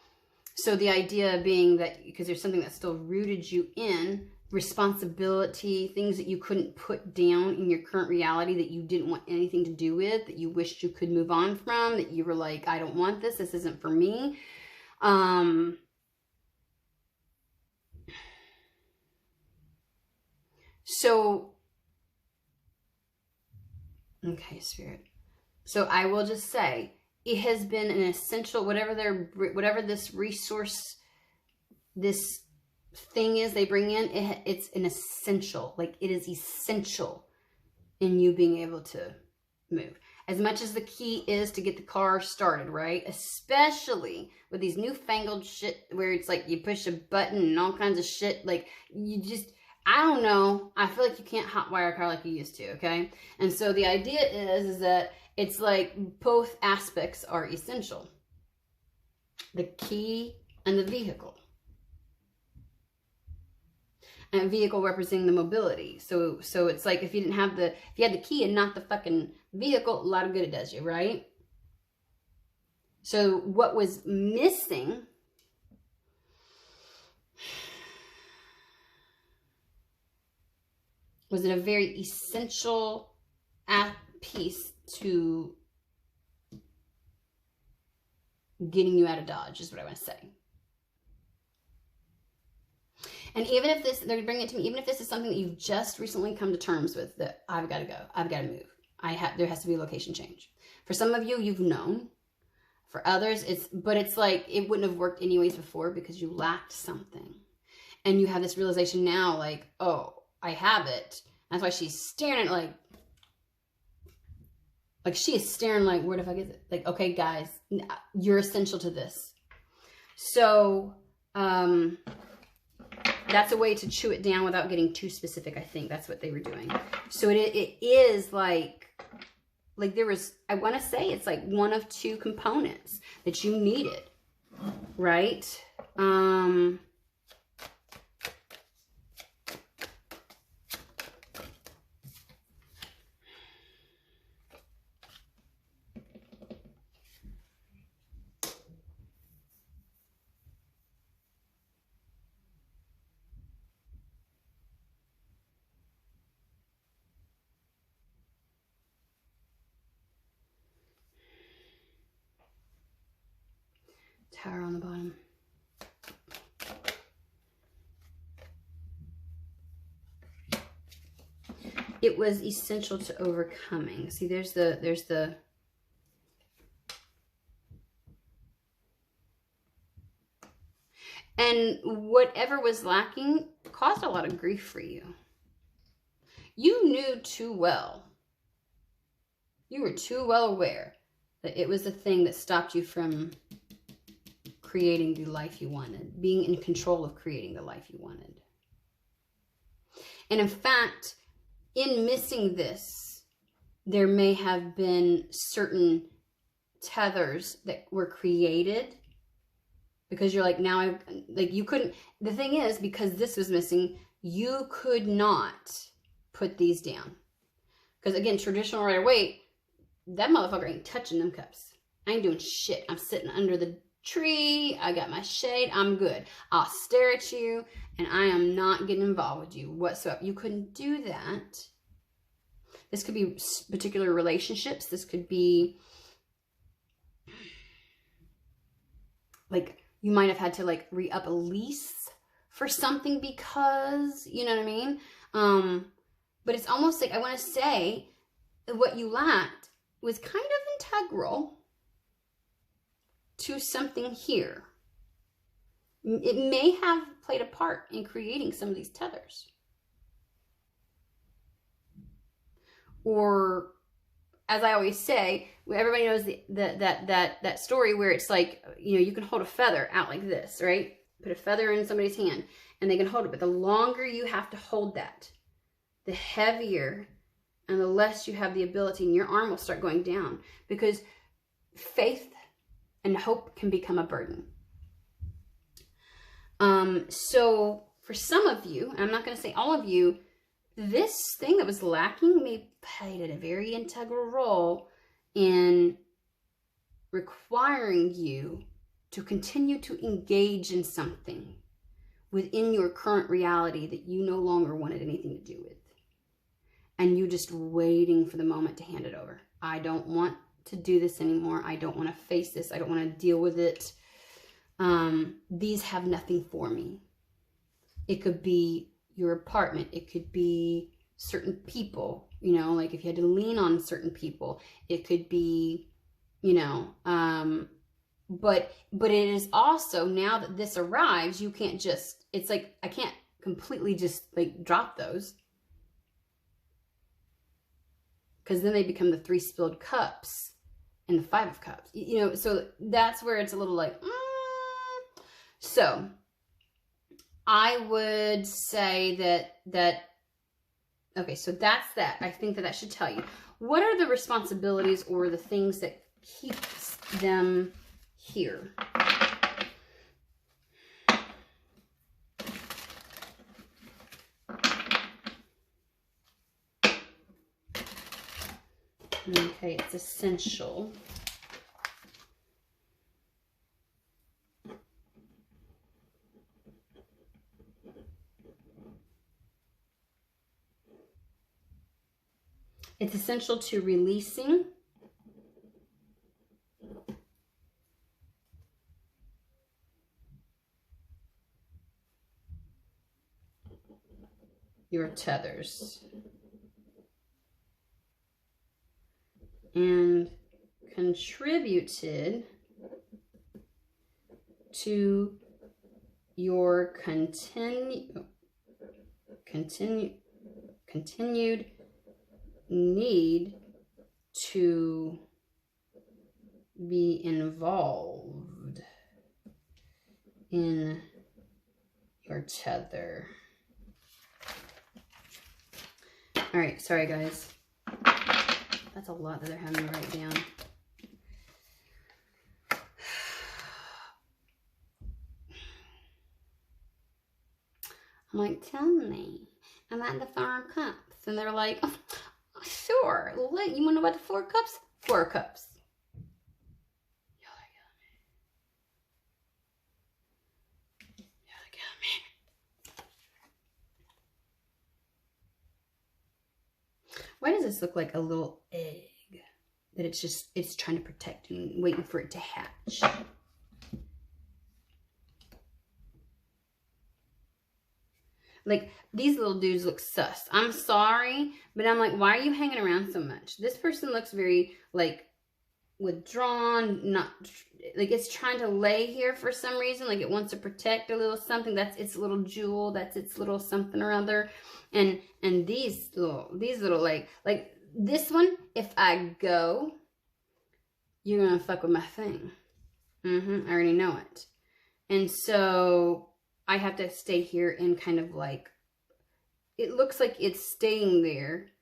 so the idea being that, because there's something that still rooted you in, responsibility, things that you couldn't put down in your current reality that you didn't want anything to do with, that you wished you could move on from, that you were like, I don't want this isn't for me. So Okay, Spirit. So I will just say, it has been an essential, whatever this resource, this thing is they bring in, it's an essential. Like, it is essential in you being able to move. As much as the key is to get the car started, right? Especially with these newfangled shit where it's like you push a button and all kinds of shit. Like, you just, I don't know. I feel like you can't hotwire a car like you used to, okay? And so the idea is that it's like both aspects are essential. The key and the vehicle. And vehicle representing the mobility. So it's like if you had the key and not the fucking vehicle, a lot of good it does you, right? So what was missing was it a very essential piece to getting you out of Dodge, is what I want to say. And even if this, they're bringing it to me, even if this is something that you've just recently come to terms with, that I've got to go, I've got to move, there has to be a location change. For some of you, you've known. For others, it's like it wouldn't have worked anyways before because you lacked something. And you have this realization now, like, oh, I have it. That's why she's staring at it like she is staring like, where the fuck is it? Like, okay, guys, you're essential to this. So, that's a way to chew it down without getting too specific, I think. That's what they were doing. So it is like there was, I want to say it's like one of two components that you needed, right? Tower on the bottom. It was essential to overcoming. See, there's the and whatever was lacking caused a lot of grief for you. You knew too well. You were too well aware that it was the thing that stopped you from creating the life you wanted, being in control of creating the life you wanted. And in fact, in missing this, there may have been certain tethers that were created because you're like, now you couldn't, the thing is, because this was missing, you could not put these down. Because again, traditional Rider-Waite, that motherfucker ain't touching them cups. I ain't doing shit. I'm sitting under the tree, I got my shade, I'm good. I'll stare at you and I am not getting involved with you whatsoever. You couldn't do that. This could be particular relationships. This could be like you might have had to like re-up a lease for something because, you know what I mean? But it's almost like I want to say what you lacked was kind of integral to something here. It may have played a part in creating some of these tethers. Or, as I always say, everybody knows that story where it's like, you know, you can hold a feather out like this, right? Put a feather in somebody's hand and they can hold it. But the longer you have to hold that, the heavier and the less you have the ability, and your arm will start going down because faith and hope can become a burden. So for some of you, and I'm not going to say all of you, this thing that was lacking may have played a very integral role in requiring you to continue to engage in something within your current reality that you no longer wanted anything to do with. And you just waiting for the moment to hand it over. I don't want to do this anymore. I don't want to face this. I don't want to deal with it. These have nothing for me. It could be your apartment. It could be certain people, you know, like if you had to lean on certain people, it could be, you know, but it is also, now that this arrives, you can't just, it's like, I can't completely just like drop those, because then they become the 3 spilled cups and the 5 of cups, you know, so that's where it's a little like, So I would say that, okay, so that's that. I think that should tell you. What are the responsibilities or the things that keeps them here? Okay, it's essential. It's essential to releasing your tethers and contributed to your continued need to be involved in your tether. All right, sorry guys. That's a lot that they're having me write down. I'm like, tell me, I'm at the 4 of Cups. And they're like, oh, sure, you want to know about the 4 of Cups? 4 of Cups. Y'all are killing me. Y'all are killing me. Why does this look like a little egg that it's trying to protect and waiting for it to hatch? Like, these little dudes look sus. I'm sorry, but I'm like, why are you hanging around so much? This person looks very, like, withdrawn, not, like, it's trying to lay here for some reason. Like, it wants to protect a little something. That's its little jewel. That's its little something or other. And these little, like this one, if I go, you're gonna fuck with my thing. I already know it. And so I have to stay here and kind of like, it looks like it's staying there,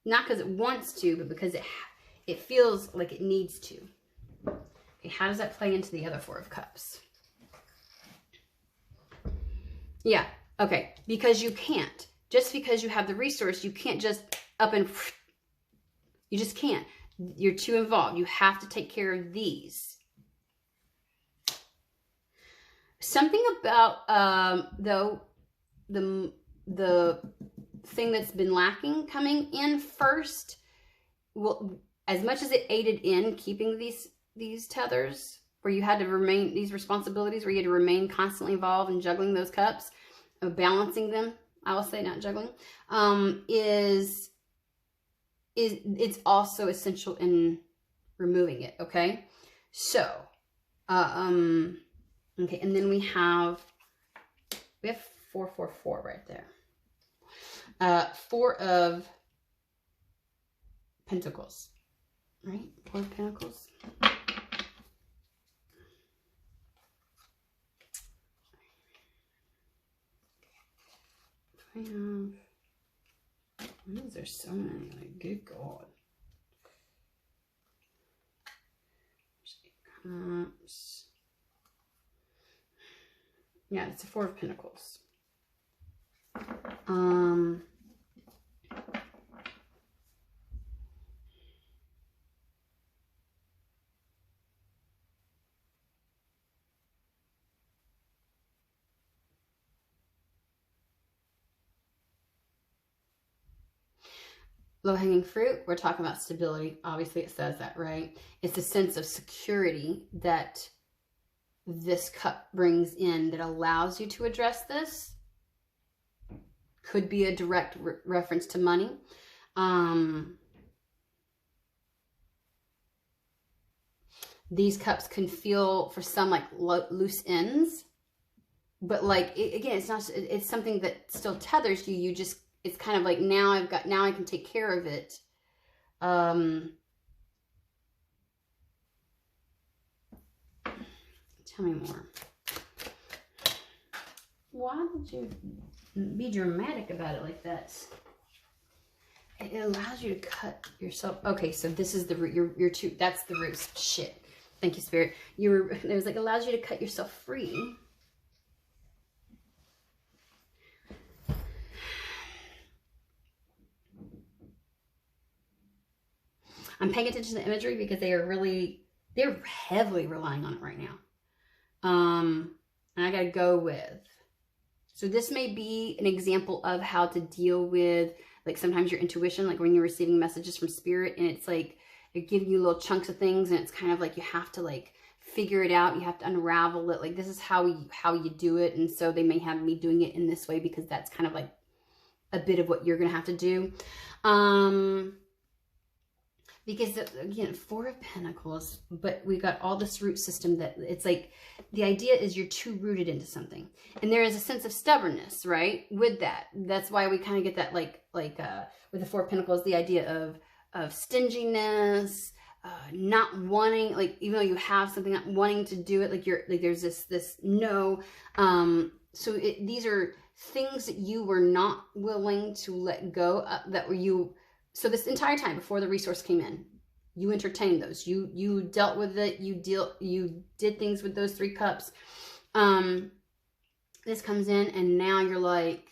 not because it wants to, but because it feels like it needs to. Okay, how does that play into the other 4 of Cups? Yeah, okay, because you can't. Just because you have the resource, you can't just up and, you just can't. You're too involved. You have to take care of these. Something about, though, the thing that's been lacking coming in first, well, as much as it aided in keeping these tethers, where you had to remain, these responsibilities, where you had to remain constantly involved in juggling those cups, balancing them, I will say, not juggling, it's also essential in removing it, okay? So, okay, and then we have 4, 4, 4 right there. 4 of Pentacles, right? 4 of Pentacles. I have, why is there so many? Like, good God. Cups. Yeah, it's a 4 of Pentacles. Low-hanging fruit, we're talking about stability. Obviously, it says that, right? It's a sense of security that this cup brings in that allows you to address this. Could be a direct reference to money. These cups can feel for some like loose ends, but like again, it's not. It's something that still tethers you. You just, it's kind of like now I can take care of it. Tell me more. Why did you be dramatic about it like that? It allows you to cut yourself. Okay, so this is the root. Your two. That's the roots. Shit. Thank you, Spirit. There's like allows you to cut yourself free. I'm paying attention to the imagery because they're heavily relying on it right now. And I gotta go with. So this may be an example of how to deal with, like, sometimes your intuition, like when you're receiving messages from Spirit and it's like they're giving you little chunks of things and it's kind of like you have to like figure it out. You have to unravel it. Like, this is how you do it. And so they may have me doing it in this way because that's kind of like a bit of what you're going to have to do. Because again, Four of Pentacles, but we got all this root system that it's like, the idea is you're too rooted into something. And there is a sense of stubbornness, right? With that. That's why we kind of get that like with the Four of Pentacles, the idea of stinginess, not wanting, like, even though you have something, not wanting to do it, like there's this no. So these are things that you were not willing to let go of, that were you. So this entire time before the resource came in, you entertained those. You dealt with it. You did things with those 3 cups. This comes in and now you're like,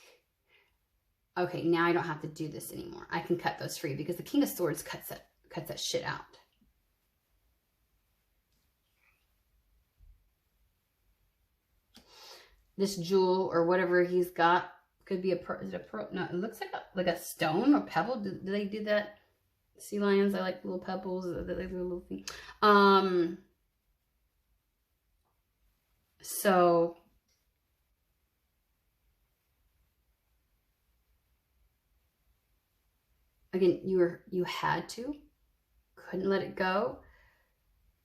okay, now I don't have to do this anymore. I can cut those free because the King of Swords cuts that shit out. This jewel or whatever he's got could be is it a pearl? No, it looks like a stone or pebble. Do they do that? Sea lions, I like little pebbles. They like little thing. So again, you had to, couldn't let it go.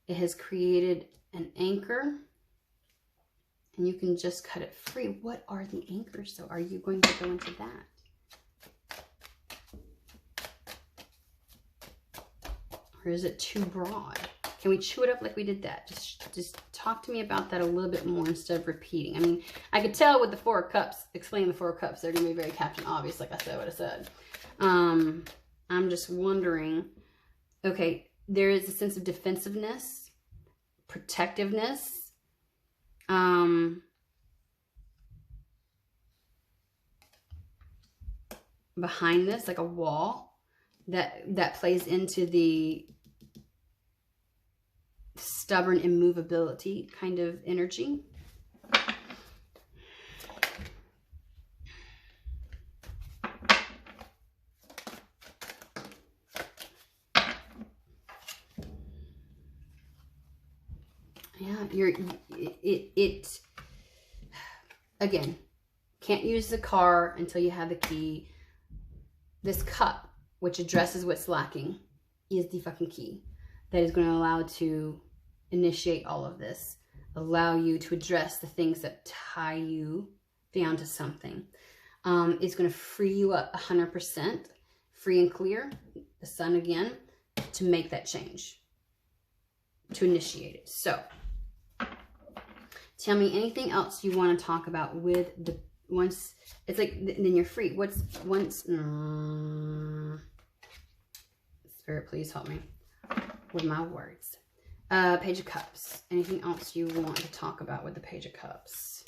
It has created an anchor. And you can just cut it free. What are the anchors? So are you going to go into that? Or is it too broad? Can we chew it up like we did that? Just talk to me about that a little bit more instead of repeating. I mean, I could tell with the 4 of Cups, explaining the 4 of Cups, they're going to be very Captain Obvious, like I said, what I said. I'm just wondering, okay, there is a sense of defensiveness, protectiveness, behind this, like a wall that plays into the stubborn immovability kind of energy. Yeah, it again, can't use the car until you have the key. This cup, which addresses what's lacking, is the fucking key that is going to allow to initiate all of this, allow you to address the things that tie you down to something. It's going to free you up 100%, free and clear, the sun again, to make that change, to initiate it. So tell me anything else you want to talk about with the, once it's like, then you're free. What's once, Spirit, please help me with my words. Page of Cups. Anything else you want to talk about with the Page of Cups?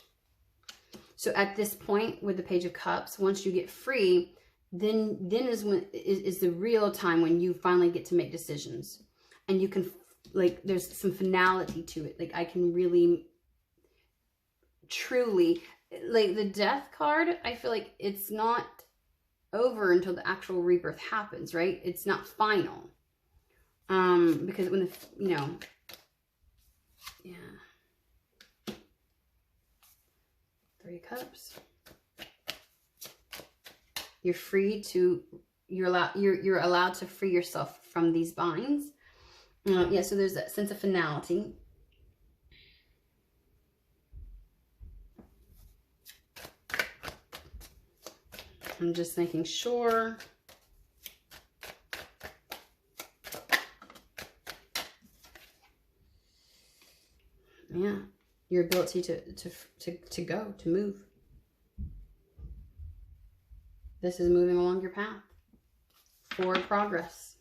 So at this point with the Page of Cups, once you get free, then is when is the real time when you finally get to make decisions. And you can, like, there's some finality to it. Like, I can really, truly, like the Death card, I feel like it's not over until the actual rebirth happens, right? It's not final. Because when the, you know, yeah. 3 of Cups. You're free to, you're allowed to free yourself from these binds. Yeah, so there's that sense of finality. I'm just making sure. Yeah, your ability to go, to move. This is moving along your path. Forward progress.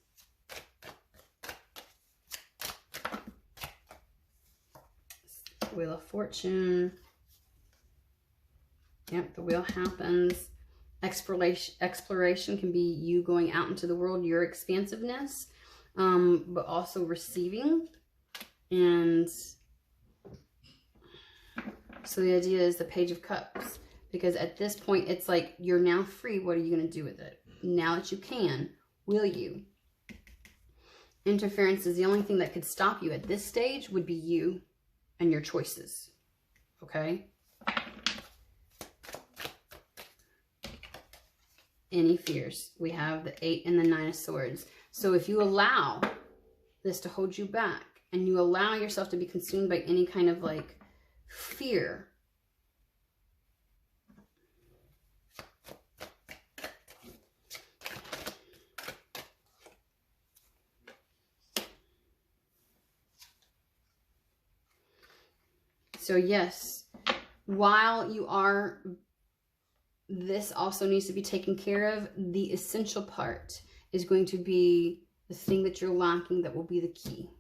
Wheel of Fortune. Yep, the wheel happens. Exploration can be you going out into the world, your expansiveness, but also receiving. And so the idea is the Page of Cups, because at this point, it's like, you're now free. What are you going to do with it? Now that you can, will you? Interference is the only thing that could stop you at this stage would be you and your choices. Okay? Any fears. We have the 8 and the 9 of Swords. So if you allow this to hold you back, and you allow yourself to be consumed by any kind of like fear, so yes, while you are, this also needs to be taken care of. The essential part is going to be the thing that you're lacking that will be the key.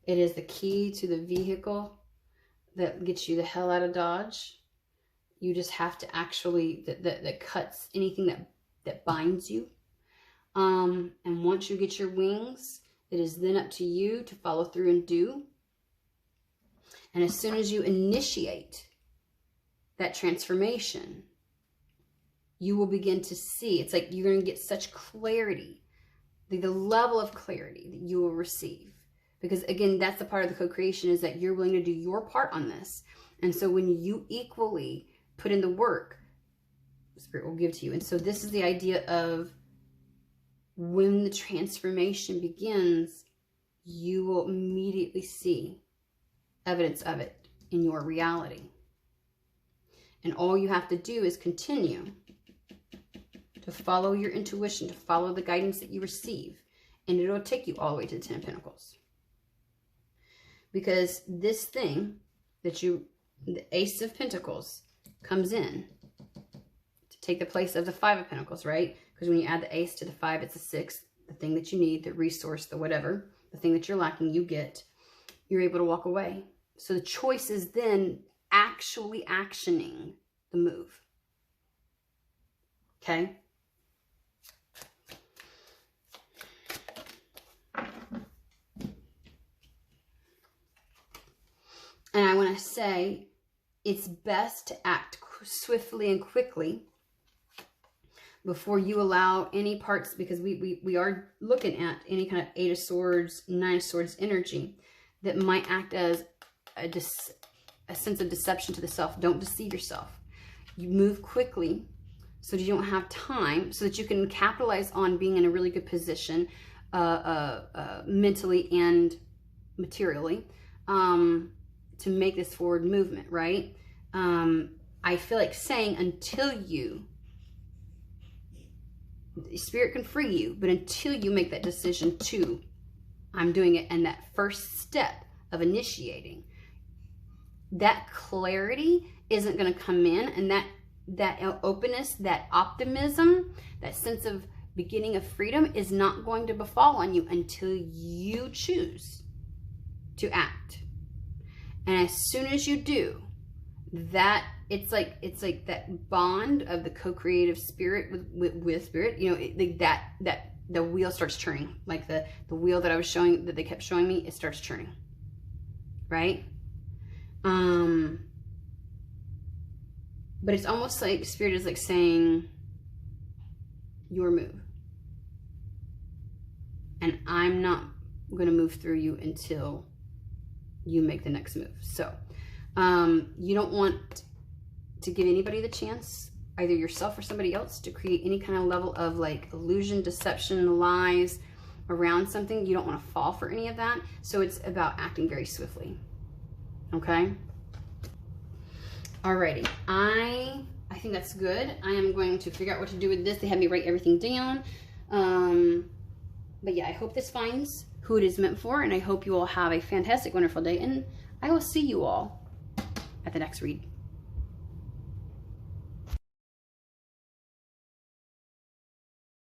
It is the key to the vehicle that gets you the hell out of Dodge. You just have to actually, that cuts anything that binds you. And once you get your wings, it is then up to you to follow through and do. And as soon as you initiate that transformation, you will begin to see. It's like you're going to get such clarity, the level of clarity that you will receive. Because again, that's the part of the co-creation, is that you're willing to do your part on this. And so when you equally put in the work, Spirit will give to you. And so this is the idea of when the transformation begins, you will immediately see evidence of it in your reality. And all you have to do is continue to follow your intuition, to follow the guidance that you receive. And it'll take you all the way to the 10 of Pentacles. Because this thing that the Ace of Pentacles comes in to take the place of the 5 of Pentacles, right? Because when you add the Ace to the 5, it's a 6. The thing that you need, the resource, the whatever, the thing that you're lacking, you get. You're able to walk away. So the choice is then actually actioning the move. Okay? And I want to say, it's best to act swiftly and quickly before you allow any parts, because we are looking at any kind of 8 of Swords, 9 of Swords energy that might act as a sense of deception to the self. Don't deceive yourself. You move quickly so that you don't have time, so that you can capitalize on being in a really good position mentally and materially to make this forward movement, right? I feel like saying, until you, Spirit can free you, but until you make that decision to, I'm doing it, and that first step of initiating, that clarity isn't going to come in, and that openness, that optimism, that sense of beginning of freedom is not going to befall on you until you choose to act. And as soon as you do that, it's like that bond of the co-creative spirit with Spirit, you know, that the wheel starts turning. Like the wheel that I was showing, that they kept showing me, it starts turning, right? But it's almost like Spirit is like saying, your move. And I'm not going to move through you until you make the next move. So you don't want to give anybody the chance. either yourself or somebody else to create any kind of level of like illusion, deception, lies around something. You don't want to fall for any of that. So it's about acting very swiftly. Okay? Alrighty. I think that's good. I am going to figure out what to do with this. They had me write everything down. But yeah, I hope this finds who it is meant for, and I hope you all have a fantastic, wonderful day, and I will see you all at the next read.